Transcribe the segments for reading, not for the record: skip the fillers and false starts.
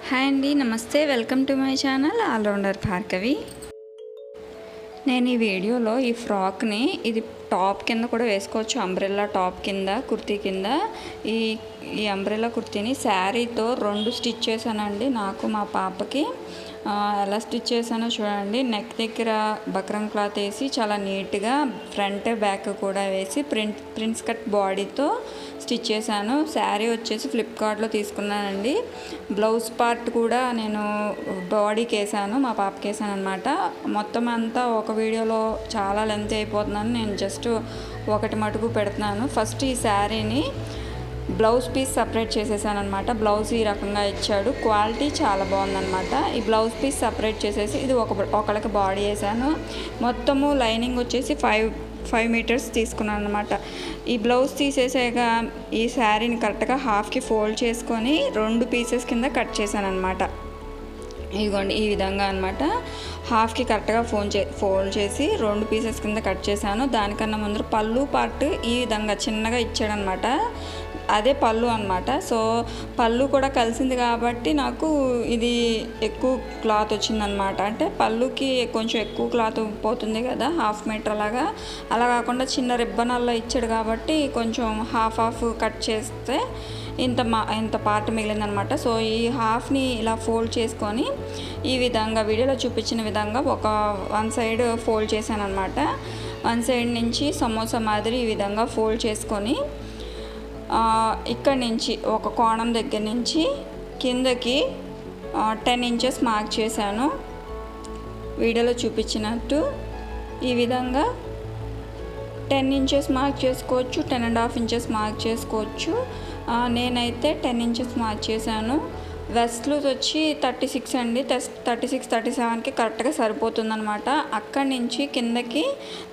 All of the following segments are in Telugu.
హాయ్ అండి, నమస్తే. Welcome to my channel all rounder Bhargavi. నేను ఈ వీడియోలో ఈ ఫ్రాక్ని ఇది టాప్ కింద కూడా వేసుకోవచ్చు, అంబ్రెల్లా టాప్ కింద, కుర్తీ కింద. ఈ ఈ అంబ్రెల్లా కుర్తీని శారీతో 2 స్టిచ్ చేశానండి నాకు మా పాపకి. ఎలా స్టిచ్ చేశానో చూడండి. నెక్ దగ్గర బక్రం క్లాత్ వేసి చాలా నీట్గా ఫ్రంట్ బ్యాక్ కూడా వేసి ప్రిన్స్ కట్ బాడీతో స్టిచ్ చేశాను. శారీ వచ్చేసి ఫ్లిప్కార్ట్లో తీసుకున్నానండి. బ్లౌజ్ పార్ట్ కూడా నేను బాడీకి వేసాను, మా పాపకి వేసాను అనమాట. మొత్తం అంతా ఒక వీడియోలో చాలా లెంత్ అయిపోతుందని నేను జస్ట్ ఒకటి మటుకు పెడుతున్నాను. ఫస్ట్ ఈ శారీని బ్లౌజ్ పీస్ సపరేట్ చేసేసాను అనమాట. బ్లౌజ్ ఈ రకంగా ఇచ్చాడు, క్వాలిటీ చాలా బాగుందన్నమాట. ఈ బ్లౌజ్ పీస్ సపరేట్ చేసేసి ఇది ఒకళ్ళకి బాడీ వేసాను. మొత్తము లైనింగ్ వచ్చేసి 5 మీటర్స్ తీసుకున్నాను అనమాట. ఈ బ్లౌజ్ తీసేసాక ఈ శారీని కరెక్ట్గా హాఫ్కి ఫోల్డ్ చేసుకొని 2 పీసెస్ కింద కట్ చేశాను అనమాట. ఇదిగోండి ఈ విధంగా అనమాట. హాఫ్కి కరెక్ట్గా ఫోల్డ్ చేసి 2 పీసెస్ కింద కట్ చేశాను. దానికన్నా ముందు పళ్ళు పార్ట్ ఈ విధంగా చిన్నగా ఇచ్చాడనమాట. అదే పళ్ళు అనమాట. సో పళ్ళు కూడా కలిసింది కాబట్టి నాకు ఇది ఎక్కువ క్లాత్ వచ్చిందనమాట. అంటే పళ్ళుకి కొంచెం ఎక్కువ క్లాత్ పోతుంది కదా, 1/2 మీటర్ అలా కాకుండా చిన్న రిబ్బనాల్లో ఇచ్చాడు కాబట్టి కొంచెం హాఫ్ కట్ చేస్తే ఇంత పార్ట్ మిగిలిందనమాట. సో ఈ హాఫ్ని ఇలా ఫోల్డ్ చేసుకొని ఈ విధంగా వీడియోలో చూపించిన విధంగా వన్ సైడ్ ఫోల్డ్ చేశాను అనమాట. వన్ సైడ్ నుంచి సమోసా మాదిరి ఈ విధంగా ఫోల్డ్ చేసుకొని ఇక్కడి నుంచి ఒక కోణం దగ్గర నుంచి కిందకి 10 ఇంచెస్ మార్క్ చేశాను. వీడియోలో చూపించినట్టు ఈ విధంగా 10 ఇంచెస్ మార్క్ చేసుకోవచ్చు, 10.5 ఇంచెస్ మార్క్ చేసుకోవచ్చు. నేనైతే 10 ఇంచెస్ మార్క్ చేశాను. వెస్ట్ లూజ్ వచ్చి 36 అండి. 36-37కి కరెక్ట్గా సరిపోతుందనమాట. అక్కడి నుంచి కిందకి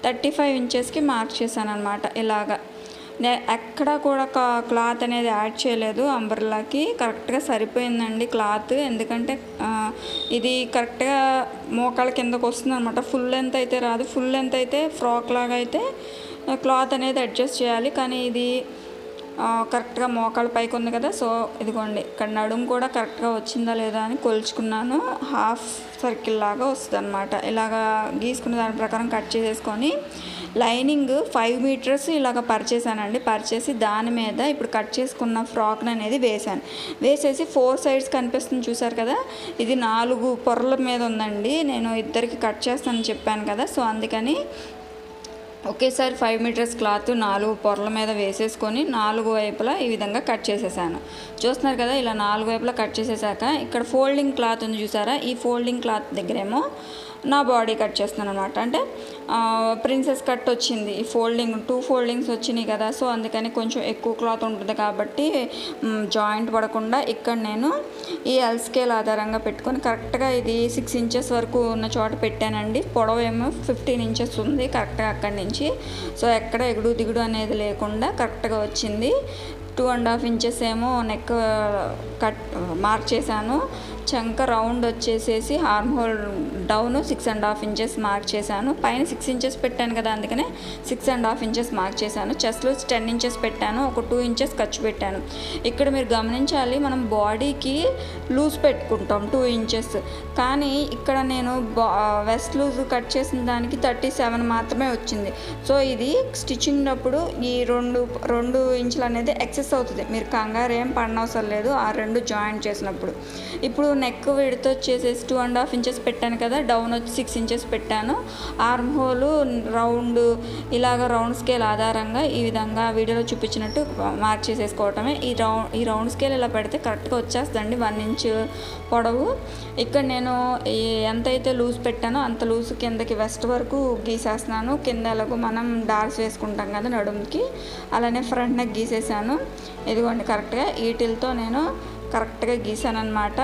35 ఇంచెస్కి మార్క్ చేశాను అనమాట. ఇలాగా ఎక్కడ కూడా క్లాత్ అనేది యాడ్ చేయలేదు. అంబ్రెల్లాకి కరెక్ట్గా సరిపోయిందండి క్లాత్. ఎందుకంటే ఇది కరెక్ట్గా మోకాళ్ళ కిందకు వస్తుంది అనమాట. ఫుల్ లెంత్ అయితే రాదు. ఫుల్ లెంత్ అయితే ఫ్రాక్ లాగా అయితే క్లాత్ అనేది అడ్జస్ట్ చేయాలి. కానీ ఇది కరెక్ట్గా మోకాళ్ళ పైకి ఉంది కదా. సో ఇదిగోండి ఇక్కడ నడుము కూడా కరెక్ట్గా వచ్చిందా లేదా అని కొలుచుకున్నాను. హాఫ్ సర్కిల్ లాగా వస్తుంది అనమాట. ఇలాగా గీసుకున్న దాని ప్రకారం కట్ చేసేసుకొని లైనింగ్ 5 మీటర్స్ ఇలాగ పరిచేసానండి. పరిచేసి దాని మీద ఇప్పుడు కట్ చేసుకున్న ఫ్రాక్ని అనేది వేసేసి 4 సైడ్స్ కనిపిస్తుంది చూసారు కదా. ఇది 4 పొరల మీద ఉందండి. నేను ఇద్దరికి కట్ చేస్తానని చెప్పాను కదా. సో అందుకని ఒకేసారి 5 మీటర్స్ క్లాత్ 4 పొరల మీద వేసేసుకొని 4 వైపులా ఈ విధంగా కట్ చేసేసాను. చూస్తున్నారు కదా, ఇలా 4 వైపులా కట్ చేసేసాక ఇక్కడ ఫోల్డింగ్ క్లాత్ ఉంది చూసారా. ఈ ఫోల్డింగ్ క్లాత్ దగ్గరేమో నా బాడీ కట్ చేస్తున్నాను అనమాట. అంటే ప్రిన్సెస్ కట్ వచ్చింది. ఈ 2 ఫోల్డింగ్స్ వచ్చినాయి కదా. సో అందుకని కొంచెం ఎక్కువ క్లాత్ ఉంటుంది కాబట్టి జాయింట్ పడకుండా ఇక్కడ నేను ఈ ఎల్ స్కేల్ ఆధారంగా పెట్టుకొని కరెక్ట్గా ఇది 6 ఇంచెస్ వరకు ఉన్న చోట పెట్టానండి. పొడవు ఏమో 15 ఇంచెస్ ఉంది కరెక్ట్గా అక్కడి నుంచి. సో ఎక్కడ ఎగుడు దిగుడు అనేది లేకుండా కరెక్ట్గా వచ్చింది. 2.5 ఇంచెస్ ఏమో నెక్ కట్ మార్క్ చేశాను. చంక రౌండ్ వచ్చేసేసి harm whole down 6.5 inches mark చేశాను. పైన 6 ఇంచెస్ పెట్టాను కదా, అందుకనే 6.5 ఇంచెస్ మార్క్ చేశాను. చెస్ట్ లూజ్ 10 ఇంచెస్ పెట్టాను. ఒక 2 ఇంచెస్ ఖర్చు పెట్టాను. ఇక్కడ మీరు గమనించాలి, మనం బాడీకి లూజ్ పెట్టుకుంటాం 2 ఇంచెస్. కానీ ఇక్కడ నేను వెస్ట్ లూజ్ కట్ చేసిన దానికి 37 మాత్రమే వచ్చింది. సో ఇది స్టిచ్చింగ్ అప్పుడు ఈ 2 ఇంచులు అనేది ఎక్సెస్ అవుతుంది. మీరు కంగారు ఏం పడనవసరం లేదు ఆ 2 జాయింట్ చేసినప్పుడు. ఇప్పుడు నెక్ విడ్త్ వచ్చేసేసి 2.5 ఇంచెస్ పెట్టాను కదా, డౌన్ వచ్చి 6 ఇంచెస్ పెట్టాను. ఆర్మ్ హోల్ రౌండ్ ఇలాగ రౌండ్ స్కేల్ ఆధారంగా ఈ విధంగా వీడియోలో చూపించినట్టు మార్క్ చేసేసుకోవటమే. ఈ రౌండ్ స్కేల్ ఇలా పెడితే కరెక్ట్గా వచ్చేస్తుందండి 1 ఇంచ్ పొడవు. ఇక్కడ నేను ఎంతైతే లూజ్ పెట్టానో అంత లూజ్ కిందకి వెస్ట్ వరకు గీసేస్తున్నాను. కింద ఎలాగో మనం డార్స్ వేసుకుంటాం కదా నడుముకి, అలానే ఫ్రంట్ నెక్ గీసేసాను. ఇదిగోండి కరెక్ట్గా ఈటిల్తో నేను కరెక్ట్గా గీసానమాట.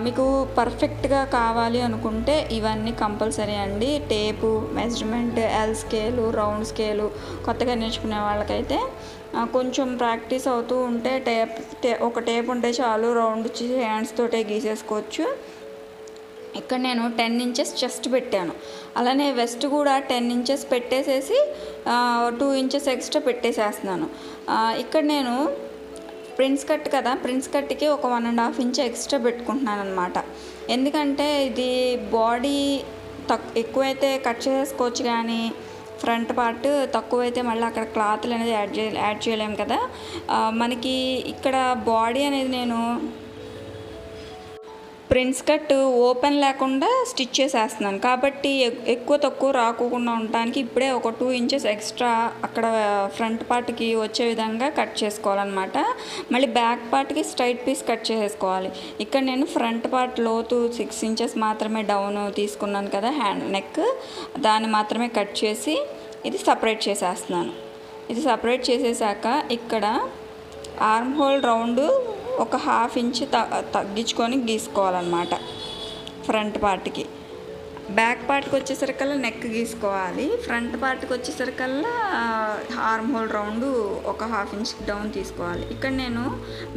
మీకు పర్ఫెక్ట్గా కావాలి అనుకుంటే ఇవన్నీ కంపల్సరీ అండి. Tape, measurement, L scale, round scale కొత్తగా నేర్చుకునే వాళ్ళకైతే కొంచెం ప్రాక్టీస్ అవుతూ ఉంటే ఒక టేప్ ఉంటే చాలు, రౌండ్ హ్యాండ్స్ తోటే గీసేసుకోవచ్చు. ఇక్కడ నేను 10 ఇంచెస్ చెస్ట్ పెట్టాను. అలానే వెస్ట్ కూడా 10 ఇంచెస్ పెట్టేసేసి 2 ఇంచెస్ ఎక్స్ట్రా పెట్టేసేస్తున్నాను. ఇక్కడ నేను ప్రిన్స్ కట్ కదా, ప్రిన్స్ కట్కి ఒక 1.5 ఇంచ్ ఎక్స్ట్రా పెట్టుకుంటున్నాను అనమాట. ఎందుకంటే ఇది బాడీ ఎక్కువైతే కట్ చేసుకోవచ్చు, కానీ ఫ్రంట్ పార్ట్ తక్కువైతే మళ్ళీ అక్కడ క్లాత్లు అనేది యాడ్ చేయలేము కదా. మనకి ఇక్కడ బాడీ అనేది నేను ప్రిన్స్ కట్ ఓపెన్ లేకుండా స్టిచ్ చేసేస్తున్నాను కాబట్టి ఎక్కువ తక్కువ రాకోకుండా ఉండటానికి ఇప్పుడే ఒక 2 ఇంచెస్ ఎక్స్ట్రా అక్కడ ఫ్రంట్ పార్ట్కి వచ్చే విధంగా కట్ చేసుకోవాలన్నమాట. మళ్ళీ బ్యాక్ పార్ట్కి స్ట్రైట్ పీస్ కట్ చేసేసుకోవాలి. ఇక్కడ నేను ఫ్రంట్ పార్ట్ లోతు 6 ఇంచెస్ మాత్రమే డౌన్ తీసుకున్నాను కదా, హ్యాండ్ నెక్, దాన్ని మాత్రమే కట్ చేసి ఇది సపరేట్ చేసేస్తున్నాను. ఇది సపరేట్ చేసేసాక ఇక్కడ ఆర్మ్ హోల్ రౌండ్ ఒక 1/2 ఇంచ్ తగ్గించుకొని గీసుకోవాలన్నమాట ఫ్రంట్ పార్ట్కి. బ్యాక్ పార్ట్కి వచ్చేసరికల్లా నెక్ గీసుకోవాలి. ఫ్రంట్ పార్ట్కి వచ్చేసరికల్లా ఆర్మ్ హోల్ రౌండ్ ఒక 1/2 ఇంచ్ డౌన్ తీసుకోవాలి. ఇక్కడ నేను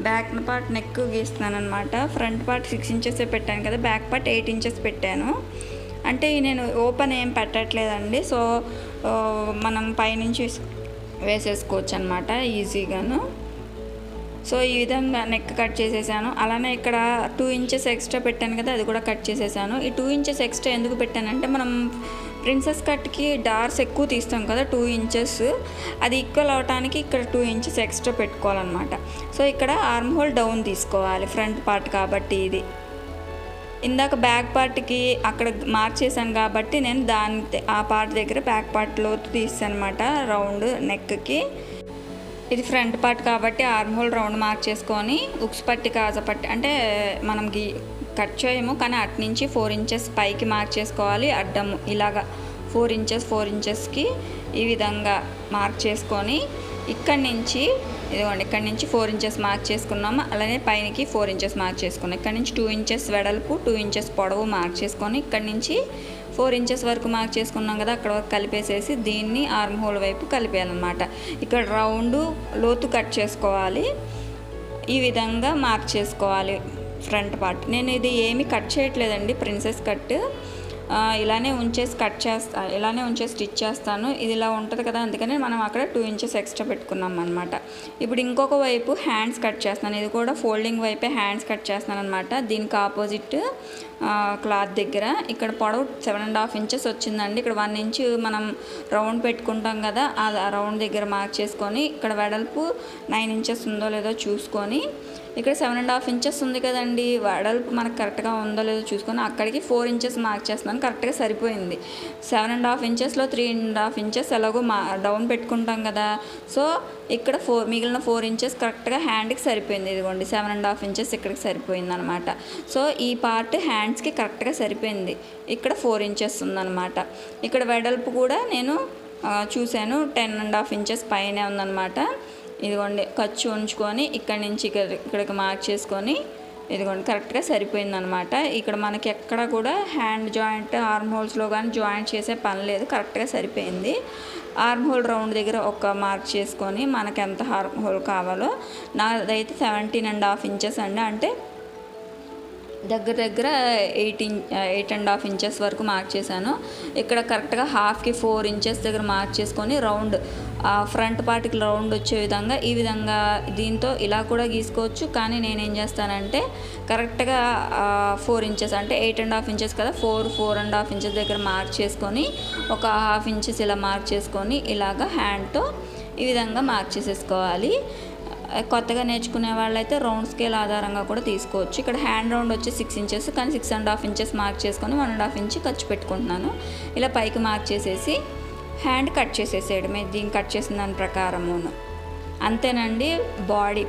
బ్యాక్ పార్ట్ నెక్ గీస్తున్నాను అనమాట. ఫ్రంట్ పార్ట్ 6 ఇంచెస్ పెట్టాను కదా, బ్యాక్ పార్ట్ 8 ఇంచెస్ పెట్టాను. అంటే నేను ఓపెన్ ఏం పెట్టట్లేదండి, సో మనం పైనుంచి వేసేసుకోవచ్చు అనమాట ఈజీగాను. సో ఈ విధంగా నెక్ కట్ చేసేసాను. అలానే ఇక్కడ 2 ఇంచెస్ ఎక్స్ట్రా పెట్టాను కదా, అది కూడా కట్ చేసేసాను. ఈ 2 ఇంచెస్ ఎక్స్ట్రా ఎందుకు పెట్టానంటే మనం ప్రిన్సెస్ కట్కి డార్స్ ఎక్కువ తీస్తాం కదా, 2 ఇంచెస్, అది ఈక్వల్ అవడానికి ఇక్కడ 2 ఇంచెస్ ఎక్స్ట్రా పెట్టుకోవాలన్నమాట. సో ఇక్కడ ఆర్మ్ హోల్ డౌన్ తీసుకోవాలి ఫ్రంట్ పార్ట్ కాబట్టి. ఇది ఇందాక బ్యాక్ పార్ట్కి అక్కడ మార్క్ చేశాను కాబట్టి నేను ఆ పార్ట్ దగ్గర బ్యాక్ పార్ట్లో తీసాను అనమాట రౌండ్ నెక్కి. ఇది ఫ్రంట్ పార్ట్ కాబట్టి ఆర్మ్ హోల్ రౌండ్ మార్క్ చేసుకొని ఉక్స్ పట్టి కాజపట్టి అంటే మనం కట్ చేయము, కానీ అటు నుంచి 4 ఇంచెస్ పైకి మార్క్ చేసుకోవాలి. అడ్డము ఇలాగా 4 ఇంచెస్కి ఈ విధంగా మార్క్ చేసుకొని ఇక్కడి నుంచి ఇదిగోండి, ఇక్కడ నుంచి 4 ఇంచెస్ మార్క్ చేసుకున్నాము. అలానే పైనకి 4 ఇంచెస్ మార్క్ చేసుకున్నాం. ఇక్కడ నుంచి 2 ఇంచెస్ వెడల్పు 2 ఇంచెస్ పొడవు మార్క్ చేసుకొని ఇక్కడ నుంచి 4 ఇంచెస్ వరకు మార్క్ చేసుకున్నాం కదా, అక్కడ వరకు కలిపేసేసి దీన్ని ఆర్మ్ హోల్ వైపు కలిపేయాలన్నమాట. ఇక్కడ రౌండ్ లోతు కట్ చేసుకోవాలి. ఈ విధంగా మార్క్ చేసుకోవాలి ఫ్రంట్ పార్ట్. నేను ఇది ఏమీ కట్ చేయట్లేదండి, ప్రిన్సెస్ కట్ ఇలానే ఉంచేసి స్టిచ్ చేస్తాను. ఇది ఇలా ఉంటుంది కదా, అందుకని మనం అక్కడ 2 ఇంచెస్ ఎక్స్ట్రా పెట్టుకున్నాం అనమాట. ఇప్పుడు ఇంకొక వైపు హ్యాండ్స్ కట్ చేస్తున్నాను. ఇది కూడా ఫోల్డింగ్ వైపే హ్యాండ్స్ కట్ చేస్తున్నాను అనమాట. దీనికి ఆపోజిట్ క్లాత్ దగ్గర ఇక్కడ పొడవు 7.5 ఇంచెస్ వచ్చిందండి. ఇక్కడ 1 ఇంచ్ మనం రౌండ్ పెట్టుకుంటాం కదా, ఆ రౌండ్ దగ్గర మార్క్ చేసుకొని ఇక్కడ వెడల్పు 9 ఇంచెస్ ఉందో లేదో చూసుకొని, ఇక్కడ 7.5 ఇంచెస్ ఉంది కదండి, వెడల్పు మనకు కరెక్ట్గా ఉందో లేదో చూసుకొని అక్కడికి 4 ఇంచెస్ మార్క్ చేస్తున్నాను. కరెక్ట్గా సరిపోయింది. 7.5 ఇంచెస్లో 3.5 ఇంచెస్ ఎలాగో డౌన్ పెట్టుకుంటాం కదా, సో ఇక్కడ మిగిలిన 4 ఇంచెస్ కరెక్ట్గా హ్యాండ్కి సరిపోయింది. ఇదిగోండి 7.5 ఇంచెస్ ఇక్కడికి సరిపోయింది అనమాట. సో ఈ పార్ట్ హ్యాండ్స్కి కరెక్ట్గా సరిపోయింది. ఇక్కడ 4 ఇంచెస్ ఉందన్నమాట. ఇక్కడ వెడల్పు కూడా నేను చూశాను, 10.5 ఇంచెస్ పైనే ఉందన్నమాట. ఇదిగోండి ఖర్చు ఉంచుకొని ఇక్కడి నుంచి ఇక్కడికి మార్క్ చేసుకొని ఇదిగోండి కరెక్ట్గా సరిపోయిందనమాట. ఇక్కడ మనకి ఎక్కడ కూడా హ్యాండ్ జాయింట్ ఆర్మ్ హోల్స్లో కానీ జాయింట్ చేసే పని లేదు, కరెక్ట్గా సరిపోయింది. ఆర్మ్ హోల్ రౌండ్ దగ్గర ఒక మార్క్ చేసుకొని మనకి ఎంత ఆర్మ్ హోల్ కావాలో, నాదైతే 17.5 ఇంచెస్ అండి, అంటే దగ్గర 8.5 ఇంచెస్ వరకు మార్క్ చేశాను. ఇక్కడ కరెక్ట్గా హాఫ్కి 4 ఇంచెస్ దగ్గర మార్క్ చేసుకొని రౌండ్ ఫ్రంట్ పార్ట్కి రౌండ్ వచ్చే విధంగా ఈ విధంగా దీంతో ఇలా కూడా గీసుకోవచ్చు, కానీ నేనేం చేస్తానంటే కరెక్ట్గా 4 ఇంచెస్ అంటే 8.5 ఇంచెస్ కదా, 4.5 ఇంచెస్ దగ్గర మార్క్ చేసుకొని ఒక 1/2 ఇంచెస్ ఇలా మార్క్ చేసుకొని ఇలాగ హ్యాండ్తో ఈ విధంగా మార్క్ చేసేసుకోవాలి. కొత్తగా నేర్చుకునే వాళ్ళైతే రౌండ్ స్కేల్ ఆధారంగా కూడా తీసుకోవచ్చు. ఇక్కడ హ్యాండ్ రౌండ్ వచ్చి 6 ఇంచెస్, కానీ 6.5 ఇంచెస్ మార్క్ చేసుకొని 1.5 ఇంచ్ ఖర్చు పెట్టుకుంటున్నాను. ఇలా పైకి మార్క్ చేసేసి హ్యాండ్ కట్ చేసేసేయడమే దీన్ని కట్ చేసిన దాని ప్రకారమును. అంతేనండి,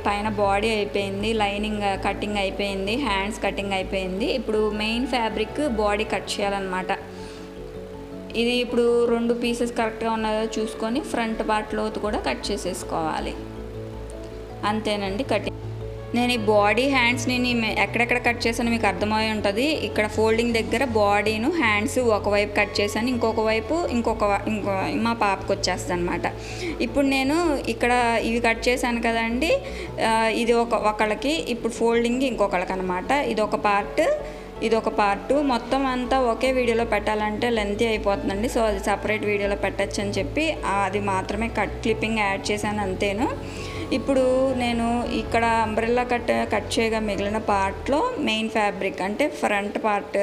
పైన బాడీ అయిపోయింది, లైనింగ్ కటింగ్ అయిపోయింది, హ్యాండ్స్ కటింగ్ అయిపోయింది. ఇప్పుడు మెయిన్ ఫ్యాబ్రిక్ బాడీ కట్ చేయాలన్నమాట. ఇది ఇప్పుడు 2 పీసెస్ కరెక్ట్గా ఉన్నదో చూసుకొని ఫ్రంట్ పార్ట్ లోతు కూడా కట్ చేసేసుకోవాలి. అంతేనండి కటింగ్. నేను ఈ బాడీ హ్యాండ్స్ని ఎక్కడెక్కడ కట్ చేశాను మీకు అర్థమై ఉంటుంది. ఇక్కడ ఫోల్డింగ్ దగ్గర బాడీను హ్యాండ్స్ ఒకవైపు కట్ చేశాను, ఇంకొక వైపు మా పాపకు వచ్చేస్తాను అనమాట. ఇప్పుడు నేను ఇక్కడ ఇవి కట్ చేశాను కదండి, ఇది ఒకళ్ళకి, ఇప్పుడు ఫోల్డింగ్ ఇంకొకళ్ళకి అనమాట. ఇదొక పార్ట్ మొత్తం అంతా ఒకే వీడియోలో పెట్టాలంటే లెంతీ అయిపోతుందండి, సో అది సపరేట్ వీడియోలో పెట్టచ్చు అని చెప్పి అది మాత్రమే క్లిప్పింగ్ యాడ్ చేశాను అంతేను. ఇప్పుడు నేను ఇక్కడ అంబ్రెల్లా కట్ చేయగా మిగిలిన పార్ట్లో మెయిన్ ఫ్యాబ్రిక్ అంటే front part,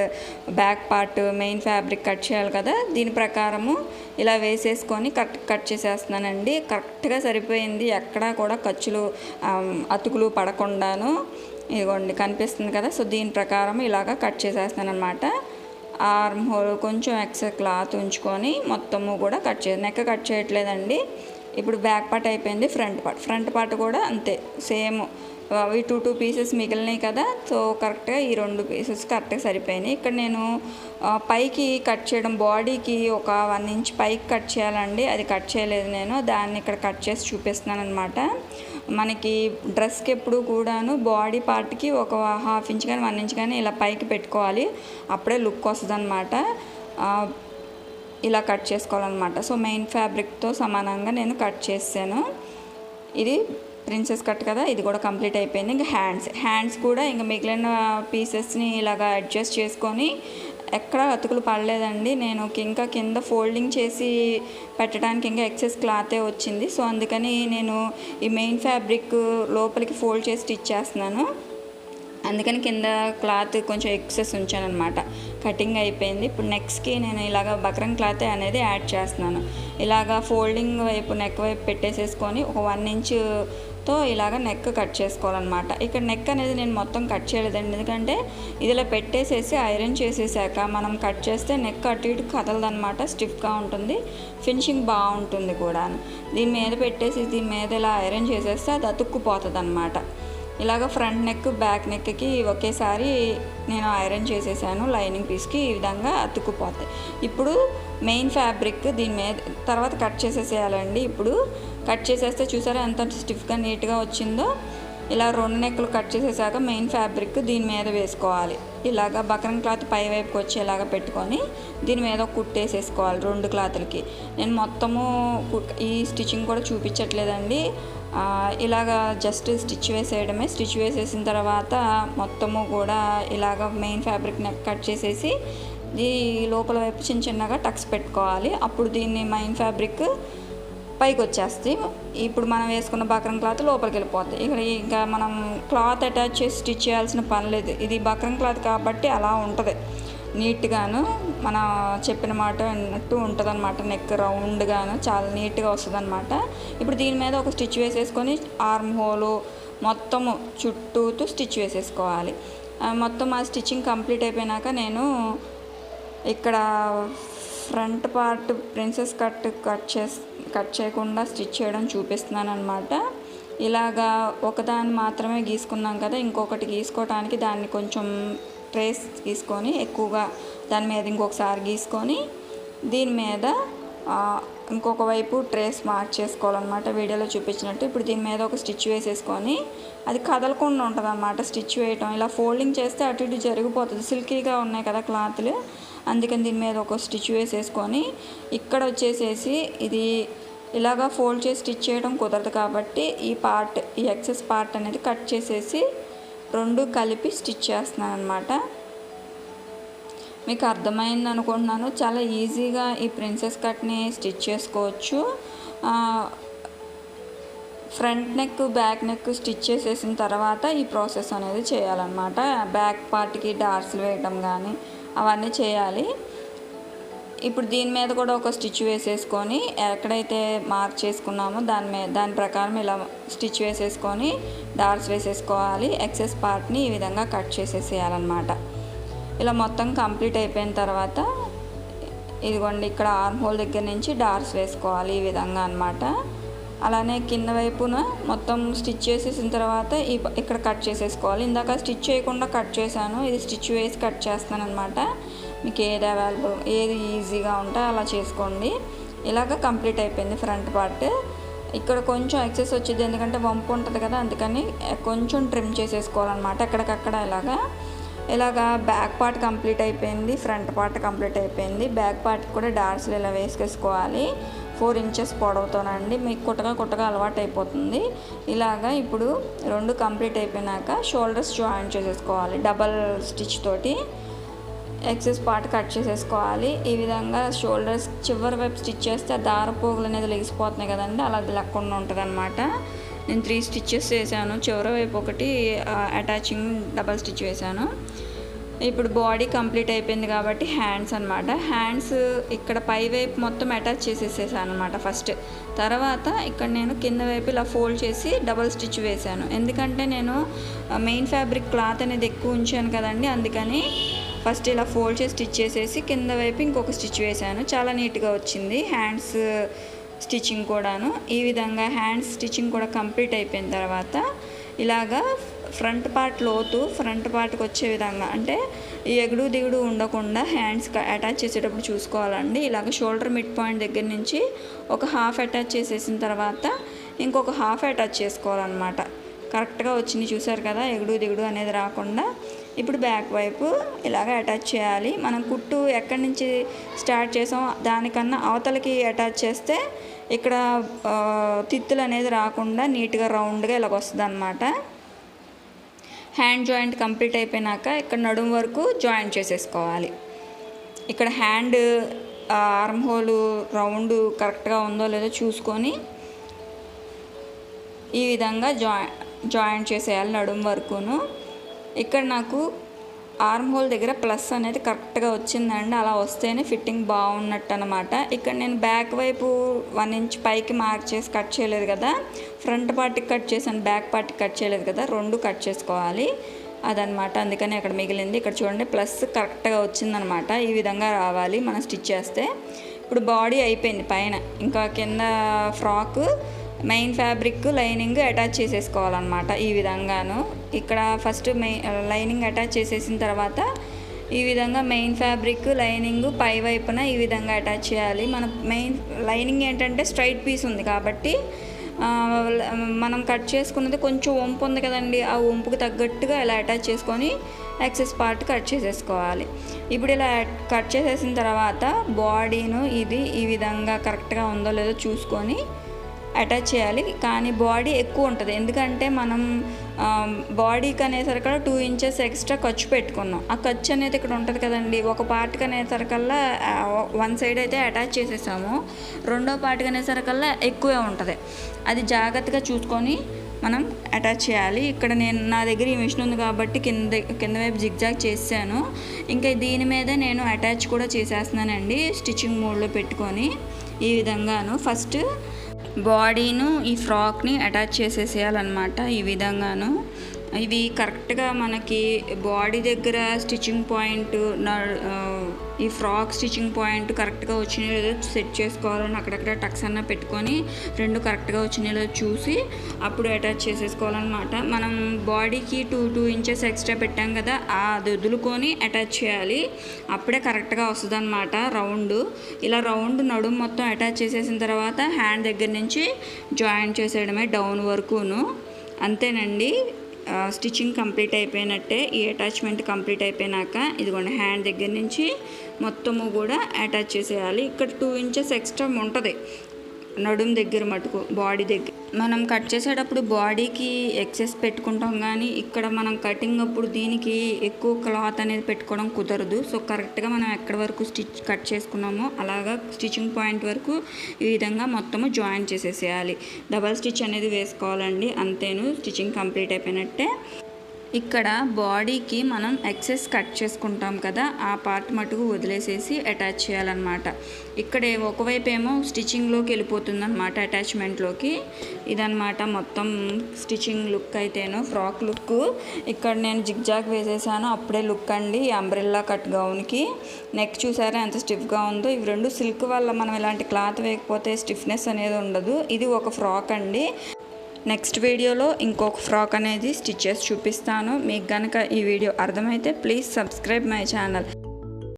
back part main fabric cut చేయాలి కదా, దీని ప్రకారము ఇలా వేసేసుకొని కట్ చేసేస్తున్నానండి. కరెక్ట్గా సరిపోయింది, ఎక్కడా కూడా ఖర్చులు అతుకులు పడకుండాను. ఇదిగోండి కనిపిస్తుంది కదా. సో దీని ప్రకారం ఇలాగా కట్ చేసేస్తాను అనమాట. ఆర్మ్ హోల్ కొంచెం ఎక్స్ట్రా క్లాత్ ఉంచుకొని మొత్తము కూడా నెక్ కట్ చేయట్లేదండి. ఇప్పుడు బ్యాక్ పార్ట్ అయిపోయింది. ఫ్రంట్ పార్ట్ కూడా అంతే సేమ్. ఈ టూ పీసెస్ మిగిలినాయి కదా, సో కరెక్ట్గా ఈ 2 పీసెస్ కరెక్ట్గా సరిపోయినాయి. ఇక్కడ నేను పైకి కట్ చేయడం, బాడీకి ఒక 1 ఇంచ్ పైకి కట్ చేయాలండి, అది కట్ చేయలేదు నేను. దాన్ని ఇక్కడ కట్ చేసి చూపిస్తున్నాను అనమాట. మనకి డ్రెస్కి ఎప్పుడు కూడాను బాడీ పార్ట్కి ఒక 1/2 ఇంచ్ కానీ 1 ఇంచ్ కానీ ఇలా పైకి పెట్టుకోవాలి, అప్పుడే లుక్ వస్తుంది అనమాట. ఇలా కట్ చేసుకోవాలన్నమాట. సో మెయిన్ ఫ్యాబ్రిక్తో సమానంగా నేను కట్ చేసాను. ఇది ప్రిన్సెస్ కట్ కదా, ఇది కూడా కంప్లీట్ అయిపోయింది. ఇంకా హ్యాండ్స్ కూడా ఇంకా మిగిలిన పీసెస్ని ఇలాగా అడ్జస్ట్ చేసుకొని, ఎక్కడ అతుకులు పడలేదండి. నేను ఇంకా కింద ఫోల్డింగ్ చేసి పెట్టడానికి ఇంకా ఎక్సెస్ క్లాతే వచ్చింది. సో అందుకని నేను ఈ మెయిన్ ఫ్యాబ్రిక్ లోపలికి ఫోల్డ్ చేసి స్టిచ్ చేస్తున్నాను. అందుకని కింద క్లాత్ కొంచెం ఎక్సెస్ ఉంచాను అనమాట. కటింగ్ అయిపోయింది. ఇప్పుడు నెక్స్ట్కి నేను ఇలాగ బక్రం క్లాత్ అనేది యాడ్ చేస్తున్నాను. ఇలాగ ఫోల్డింగ్ వైపు నెక్ వైపు పెట్టేసేసుకొని ఒక 1 ఇంచుతో ఇలాగ నెక్ కట్ చేసుకోవాలన్నమాట. ఇక్కడ నెక్ అనేది నేను మొత్తం కట్ చేయలేదండి, ఎందుకంటే ఇదిలా పెట్టేసేసి ఐరన్ చేసేసాక మనం కట్ చేస్తే నెక్ అటు ఇటు కదలదనమాట, స్టిఫ్గా ఉంటుంది, ఫినిషింగ్ బాగుంటుంది కూడా. దీని మీద పెట్టేసి దీని మీద ఇలా ఐరన్ చేసేస్తే అది అతుక్కుపోతుంది అనమాట. ఇలాగ ఫ్రంట్ నెక్ బ్యాక్ నెక్కి ఒకేసారి నేను ఐరన్ చేసేసాను. లైనింగ్ పీస్కి ఈ విధంగా అతుక్కుపోతాయి. ఇప్పుడు మెయిన్ ఫ్యాబ్రిక్ దీని మీద తర్వాత కట్ చేసేసేయాలండి. ఇప్పుడు కట్ చేసేస్తే చూసారా ఎంత స్టిఫ్గా నీట్గా వచ్చిందో. ఇలా 2 నెక్లు కట్ చేసేసాక మెయిన్ ఫ్యాబ్రిక్ దీని మీద వేసుకోవాలి. ఇలాగ బక్రం క్లాత్ పై వైపుకి వచ్చి ఇలాగ పెట్టుకొని దీని మీద కుట్టేసేసుకోవాలి 2 క్లాత్లకి. నేను మొత్తము ఈ స్టిచ్చింగ్ కూడా చూపించట్లేదండి, ఇలాగా జస్ట్ స్టిచ్ వేసేయడమే. స్టిచ్ వేసేసిన తర్వాత మొత్తము కూడా ఇలాగ మెయిన్ ఫ్యాబ్రిక్ నెక్ కట్ చేసేసి ఈ లోపల వైపు చిన్నగా టక్స్ పెట్టుకోవాలి. అప్పుడు దీన్ని మెయిన్ ఫ్యాబ్రిక్ పైకి వచ్చేస్తాయి. ఇప్పుడు మనం వేసుకున్న బక్రం క్లాత్ లోపలికి వెళ్ళిపోతాయి. ఇక్కడ ఇంకా మనం క్లాత్ అటాచ్ చేసి స్టిచ్ చేయాల్సిన పని లేదు. ఇది బక్రం క్లాత్ కాబట్టి అలా ఉంటుంది, నీట్గాను మన చెప్పిన మాట అన్నట్టు ఉంటుంది అనమాట. నెక్ రౌండ్గాను చాలా నీట్గా వస్తుంది అనమాట. ఇప్పుడు దీని మీద ఒక స్టిచ్ వేసేసుకొని ఆర్మ్ హోలు మొత్తము చుట్టూతో స్టిచ్ వేసేసుకోవాలి. మొత్తం ఆ స్టిచ్చింగ్ కంప్లీట్ అయిపోయినాక నేను ఇక్కడ ఫ్రంట్ పార్ట్ ప్రిన్సెస్ కట్ చేయకుండా స్టిచ్ చేయడం చూపిస్తున్నాను అనమాట. ఇలాగా ఒకదాన్ని మాత్రమే గీసుకున్నాం కదా, ఇంకొకటి గీసుకోవటానికి దాన్ని కొంచెం ట్రేస్ గీసుకొని ఎక్కువగా దాని మీద ఇంకొకసారి గీసుకొని దీని మీద ఇంకొక వైపు ట్రేస్ మార్క్ చేసుకోవాలన్నమాట, వీడియోలో చూపించినట్టు. ఇప్పుడు దీని మీద ఒక స్టిచ్ వేసేసుకొని అది కదలకుండా ఉంటుంది అన్నమాట స్టిచ్ వేయటం. ఇలా ఫోల్డింగ్ చేస్తే అటు ఇటు జరిగిపోతుంది, సిల్కీగా ఉన్నాయి కదా క్లాత్లు, అందుకని దీని మీద ఒక స్టిచ్ వేసేసుకొని ఇక్కడ వచ్చేసేసి ఇది ఇలాగా ఫోల్డ్ చేసి స్టిచ్ చేయడం కుదరదు కాబట్టి ఈ ఎక్సెస్ పార్ట్ అనేది కట్ చేసేసి 2 కలిపి స్టిచ్ చేస్తున్నాను అనమాట. మీకు అర్థమైంది అనుకుంటున్నాను. చాలా ఈజీగా ఈ ప్రిన్సెస్ కట్ని స్టిచ్ చేసుకోవచ్చు. Front neck back neck stitch చేసేసిన తర్వాత ఈ ప్రాసెస్ అనేది చేయాలన్నమాట. బ్యాక్ పార్ట్కి డార్స్లు వేయటం కానీ అవన్నీ చేయాలి. ఇప్పుడు దీని మీద కూడా ఒక స్టిచ్ వేసేసుకొని ఎక్కడైతే మార్క్ చేసుకున్నామో దాని ప్రకారం ఇలా స్టిచ్ వేసేసుకొని డార్స్ వేసేసుకోవాలి. ఎక్సెస్ పార్ట్ని ఈ విధంగా కట్ చేసేసేయాలన్నమాట. ఇలా మొత్తం కంప్లీట్ అయిపోయిన తర్వాత ఇదిగోండి ఇక్కడ ఆర్మ్ హోల్ దగ్గర నుంచి డార్స్ వేసుకోవాలి ఈ విధంగా అన్నమాట. అలానే కింద వైపున మొత్తం స్టిచ్ చేసేసిన తర్వాత ఇక్కడ కట్ చేసేసుకోవాలి. ఇందాక స్టిచ్ చేయకుండా కట్ చేశాను, ఇది స్టిచ్ వేసి కట్ చేస్తాను అనమాట. మీకు ఏది ఈజీగా ఉంటే అలా చేసుకోండి. ఇలాగ కంప్లీట్ అయిపోయింది ఫ్రంట్ పార్ట్. ఇక్కడ కొంచెం ఎక్సెస్ వచ్చింది, ఎందుకంటే వంపు ఉంటుంది కదా, అందుకని కొంచెం ట్రిమ్ చేసేసుకోవాలన్నమాట ఎక్కడికక్కడ. ఇలాగా బ్యాక్ పార్ట్ కంప్లీట్ అయిపోయింది, ఫ్రంట్ పార్ట్ కంప్లీట్ అయిపోయింది. బ్యాక్ పార్ట్ కూడా డార్స్లు ఇలా వేసేసుకోవాలి 4 ఇంచెస్ పొడవుతోనండి. మీకు కుట్టగా అలవాటు అయిపోతుంది. ఇలాగా ఇప్పుడు 2 కంప్లీట్ అయిపోయినాక షోల్డర్స్ జాయిన్ చేసేసుకోవాలి. డబల్ స్టిచ్ తోటి ఎక్సెస్ పార్ట్ కట్ చేసేసుకోవాలి. ఈ విధంగా షోల్డర్స్ చివరి వైపు స్టిచ్ చేస్తే దారపోగులు అనేది లెగిసిపోతున్నాయి కదండి, అలా లేకుండా ఉంటుంది అనమాట. నేను 3 స్టిచ్చెస్ వేసాను, చివర వైపు ఒకటి అటాచింగ్ డబల్ స్టిచ్ వేసాను. ఇప్పుడు బాడీ కంప్లీట్ అయిపోయింది కాబట్టి హ్యాండ్స్ అనమాట. హ్యాండ్స్ ఇక్కడ పై వైపు మొత్తం అటాచ్ చేసేసాను అనమాట ఫస్ట్. తర్వాత ఇక్కడ నేను కింద వైపు ఇలా ఫోల్డ్ చేసి డబల్ స్టిచ్ వేసాను. ఎందుకంటే నేను మెయిన్ ఫ్యాబ్రిక్ క్లాత్ అనేది ఎక్కువ ఉంచాను కదండి, అందుకని ఫస్ట్ ఇలా ఫోల్డ్ చేసి స్టిచ్ చేసేసి కింద వైపు ఇంకొక స్టిచ్ వేసాను. చాలా నీట్గా వచ్చింది హ్యాండ్స్ స్టిచ్చింగ్ కూడాను. ఈ విధంగా హ్యాండ్స్ స్టిచ్చింగ్ కూడా కంప్లీట్ అయిపోయిన తర్వాత ఇలాగా ఫ్రంట్ పార్ట్ లోతు ఫ్రంట్ పార్ట్కి వచ్చే విధంగా, అంటే ఈ ఎగుడు దిగుడు ఉండకుండా హ్యాండ్స్ అటాచ్ చేసేటప్పుడు చూసుకోవాలండి. ఇలాగ షోల్డర్ మిడ్ పాయింట్ దగ్గర నుంచి ఒక హాఫ్ అటాచ్ చేసేసిన తర్వాత ఇంకొక హాఫ్ అటాచ్ చేసుకోవాలన్నమాట. కరెక్ట్గా వచ్చింది చూసారు కదా, ఎగుడు దిగుడు అనేది రాకుండా. ఇప్పుడు బ్యాక్ వైపు ఇలాగ అటాచ్ చేయాలి. మనం కుట్టు ఎక్కడి నుంచి స్టార్ట్ చేసాం దానికన్నా అవతలకి అటాచ్ చేస్తే ఇక్కడ తిత్తులు అనేది రాకుండా నీట్గా రౌండ్గా ఇలాగ వస్తుంది అన్నమాట. హ్యాండ్ జాయింట్ కంప్లీట్ అయిపోయినాక ఇక్కడ నడుము వరకు జాయింట్ చేసేసుకోవాలి. ఇక్కడ హ్యాండ్ ఆర్మ్ హోల్ రౌండ్ కరెక్ట్గా ఉందో లేదో చూసుకొని ఈ విధంగా జాయింట్ చేసేయాలి నడుము వరకును. ఇక్కడ నాకు ఆర్మ్ హోల్ దగ్గర ప్లస్ అనేది కరెక్ట్గా వచ్చిందండి. అలా వస్తేనే ఫిట్టింగ్ బాగున్నట్టు అనమాట. ఇక్కడ నేను బ్యాక్ వైపు 1 ఇంచ్ పైకి మార్క్ చేసి కట్ చేయలేదు కదా, ఫ్రంట్ పార్ట్కి కట్ చేశాను, బ్యాక్ పార్ట్కి కట్ చేయలేదు కదా, 2 కట్ చేసుకోవాలి అదనమాట. అందుకని అక్కడ మిగిలింది. ఇక్కడ చూడండి ప్లస్ కరెక్ట్గా వచ్చిందనమాట. ఈ విధంగా రావాలి మనం స్టిచ్ చేస్తే. ఇప్పుడు బాడీ అయిపోయింది పైన, ఇంకా కింద frock main fabric lining attach చేసేసుకోవాలన్నమాట. ఈ విధంగాను ఇక్కడ ఫస్ట్ లైనింగ్ అటాచ్ చేసేసిన తర్వాత ఈ విధంగా మెయిన్ ఫ్యాబ్రిక్ లైనింగ్ పై వైపున ఈ విధంగా అటాచ్ చేయాలి. మన మెయిన్ లైనింగ్ ఏంటంటే స్ట్రైట్ పీస్ ఉంది కాబట్టి మనం కట్ చేసుకున్నది కొంచెం వంపు ఉంది కదండి, ఆ వంపుకి తగ్గట్టుగా ఇలా అటాచ్ చేసుకొని ఎక్సెస్ పార్ట్ కట్ చేసేసుకోవాలి. ఇప్పుడు ఇలా కట్ చేసేసిన తర్వాత బాడీను ఇది ఈ విధంగా కరెక్ట్గా ఉందో లేదో చూసుకొని అటాచ్ చేయాలి. కానీ బాడీ ఎక్కువ ఉంటుంది, ఎందుకంటే మనం బాడీకి అనేసరికల్లా 2 ఇంచెస్ ఎక్స్ట్రా ఖర్చు పెట్టుకున్నాం. ఆ ఖర్చు అనేది ఇక్కడ ఉంటుంది కదండి. ఒక పార్ట్కి అనేసరికల్లా 1 సైడ్ అయితే అటాచ్ చేసేసాము, రెండో పార్ట్కి అనేసరికల్లా ఎక్కువే ఉంటుంది. అది జాగ్రత్తగా చూసుకొని మనం అటాచ్ చేయాలి. ఇక్కడ నా దగ్గర ఈ మిషన్ ఉంది కాబట్టి కింద వైపు జిగ్జాగ్ చేశాను. ఇంకా దీని మీద నేను అటాచ్ కూడా చేసేస్తున్నానండి స్టిచ్చింగ్ మోడ్లో పెట్టుకొని. ఈ విధంగాను ఫస్ట్ బాడీను ఈ ఫ్రాక్ని అటాచ్ చేసేసేయాలన్నమాట. ఈ విధంగాను ఇవి కరెక్ట్గా మనకి బాడీ దగ్గర స్టిచ్చింగ్ పాయింట్, ఈ ఫ్రాక్ స్టిచ్చింగ్ పాయింట్ కరెక్ట్గా వచ్చినాయో లేదో సెట్ చేసుకోవాలని అక్కడక్కడ టక్స్ అన్న పెట్టుకొని 2 కరెక్ట్గా వచ్చినాయో లేదో చూసి అప్పుడు అటాచ్ చేసేసుకోవాలన్నమాట. మనం బాడీకి 2 ఇంచెస్ ఎక్స్ట్రా పెట్టాం కదా, అది వదులుకొని అటాచ్ చేయాలి. అప్పుడే కరెక్ట్గా వస్తుంది అనమాట రౌండ్. ఇలా రౌండ్ నడుము మొత్తం అటాచ్ చేసేసిన తర్వాత హ్యాండ్ దగ్గర నుంచి జాయింట్ చేసేయడమే డౌన్ వరకును. అంతేనండి, స్టిచ్చింగ్ కంప్లీట్ అయిపోయినట్టే. ఈ అటాచ్మెంట్ కంప్లీట్ అయిపోయినాక ఇదిగోండి హ్యాండ్ దగ్గర నుంచి మొత్తము కూడా అటాచ్ చేసేయాలి. ఇక్కడ 2 ఇంచెస్ ఎక్స్ట్రా ఉంటుంది నడుము దగ్గర మటుకు. బాడీ దగ్గర మనం కట్ చేసేటప్పుడు బాడీకి ఎక్సెస్ పెట్టుకుంటాం, కానీ ఇక్కడ మనం కటింగ్ అప్పుడు దీనికి ఎక్కువ క్లాత్ అనేది పెట్టుకోవడం కుదరదు. సో కరెక్ట్గా మనం ఎక్కడి వరకు కట్ చేసుకున్నామో అలాగా స్టిచ్చింగ్ పాయింట్ వరకు ఈ విధంగా మొత్తము జాయిన్ చేసేసేయాలి. డబల్ స్టిచ్ అనేది వేసుకోవాలండి, అంతేను స్టిచ్చింగ్ కంప్లీట్ అయిపోయినట్టే. ఇక్కడ బాడీకి మనం ఎక్సెస్ కట్ చేసుకుంటాం కదా, ఆ పార్ట్ మటుకు వదిలేసేసి అటాచ్ చేయాలన్నమాట. ఇక్కడ ఒకవైపు ఏమో స్టిచ్చింగ్లోకి వెళ్ళిపోతుంది అనమాట, అటాచ్మెంట్లోకి. ఇదనమాట మొత్తం స్టిచ్చింగ్ లుక్ అయితేను, ఫ్రాక్ లుక్. ఇక్కడ నేను జిగ్జాగ్ వేసేసాను, అప్పుడే లుక్ అండి ఈ అంబ్రెల్లా కట్ గౌన్కి. నెక్ చూసారా ఎంత స్టిఫ్గా ఉందో. ఇవి 2 సిల్క్ వల్ల మనం ఇలాంటి క్లాత్ వేయకపోతే స్టిఫ్నెస్ అనేది ఉండదు. ఇది ఒక ఫ్రాక్ అండి. నెక్స్ట్ వీడియోలో ఇంకొక ఫ్రాక్ అనేది స్టిచ్ చేసి చూపిస్తాను. మీకు కనుక ఈ వీడియో అర్థమైతే ప్లీజ్ సబ్స్క్రైబ్ మై ఛానల్.